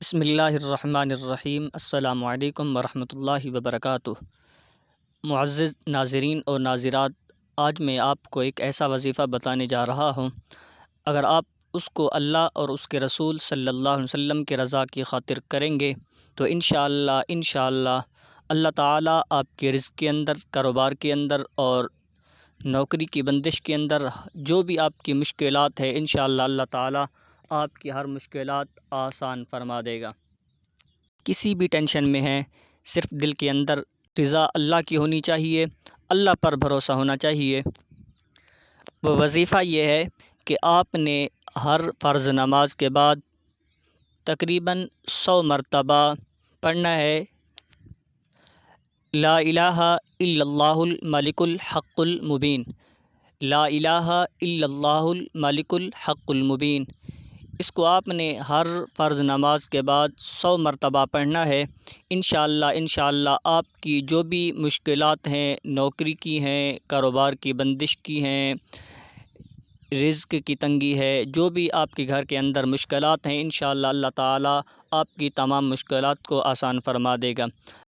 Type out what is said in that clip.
بسم اللہ الرحمن الرحیم۔ السلام علیکم ورحمۃ اللہ وبرکاتہ۔ معزز ناظرین اور ناظرات، آج میں آپ کو ایک ایسا وظیفہ بتانے جا رہا ہوں، اگر آپ اس کو اللہ اور اس کے رسول صلی اللہ علیہ وسلم کے رضا کی خاطر کریں گے تو انشاءاللہ اللہ تعالیٰ آپ کے رزق کے اندر، کاروبار کے اندر اور نوکری کی بندش کے اندر جو بھی آپ کی مشکلات ہے، انشاءاللہ اللہ تعالیٰ آپ کی ہر مشکلات آسان فرما دے گا۔ کسی بھی ٹینشن میں ہیں، صرف دل کے اندر رضا اللہ کی ہونی چاہیے، اللہ پر بھروسہ ہونا چاہیے۔ وہ وظیفہ یہ ہے کہ آپ نے ہر فرض نماز کے بعد تقریباً 100 مرتبہ پڑھنا ہے، لا الہ الا اللہ الملک الحق المبین، لا الہ الا اللہ الملک الحق المبین۔ اس کو آپ نے ہر فرض نماز کے بعد 100 مرتبہ پڑھنا ہے۔ انشاءاللہ آپ کی جو بھی مشکلات ہیں، نوکری کی ہیں، کاروبار کی بندش کی ہیں، رزق کی تنگی ہے، جو بھی آپ کے گھر کے اندر مشکلات ہیں، انشاءاللہ اللہ تعالیٰ آپ کی تمام مشکلات کو آسان فرما دے گا۔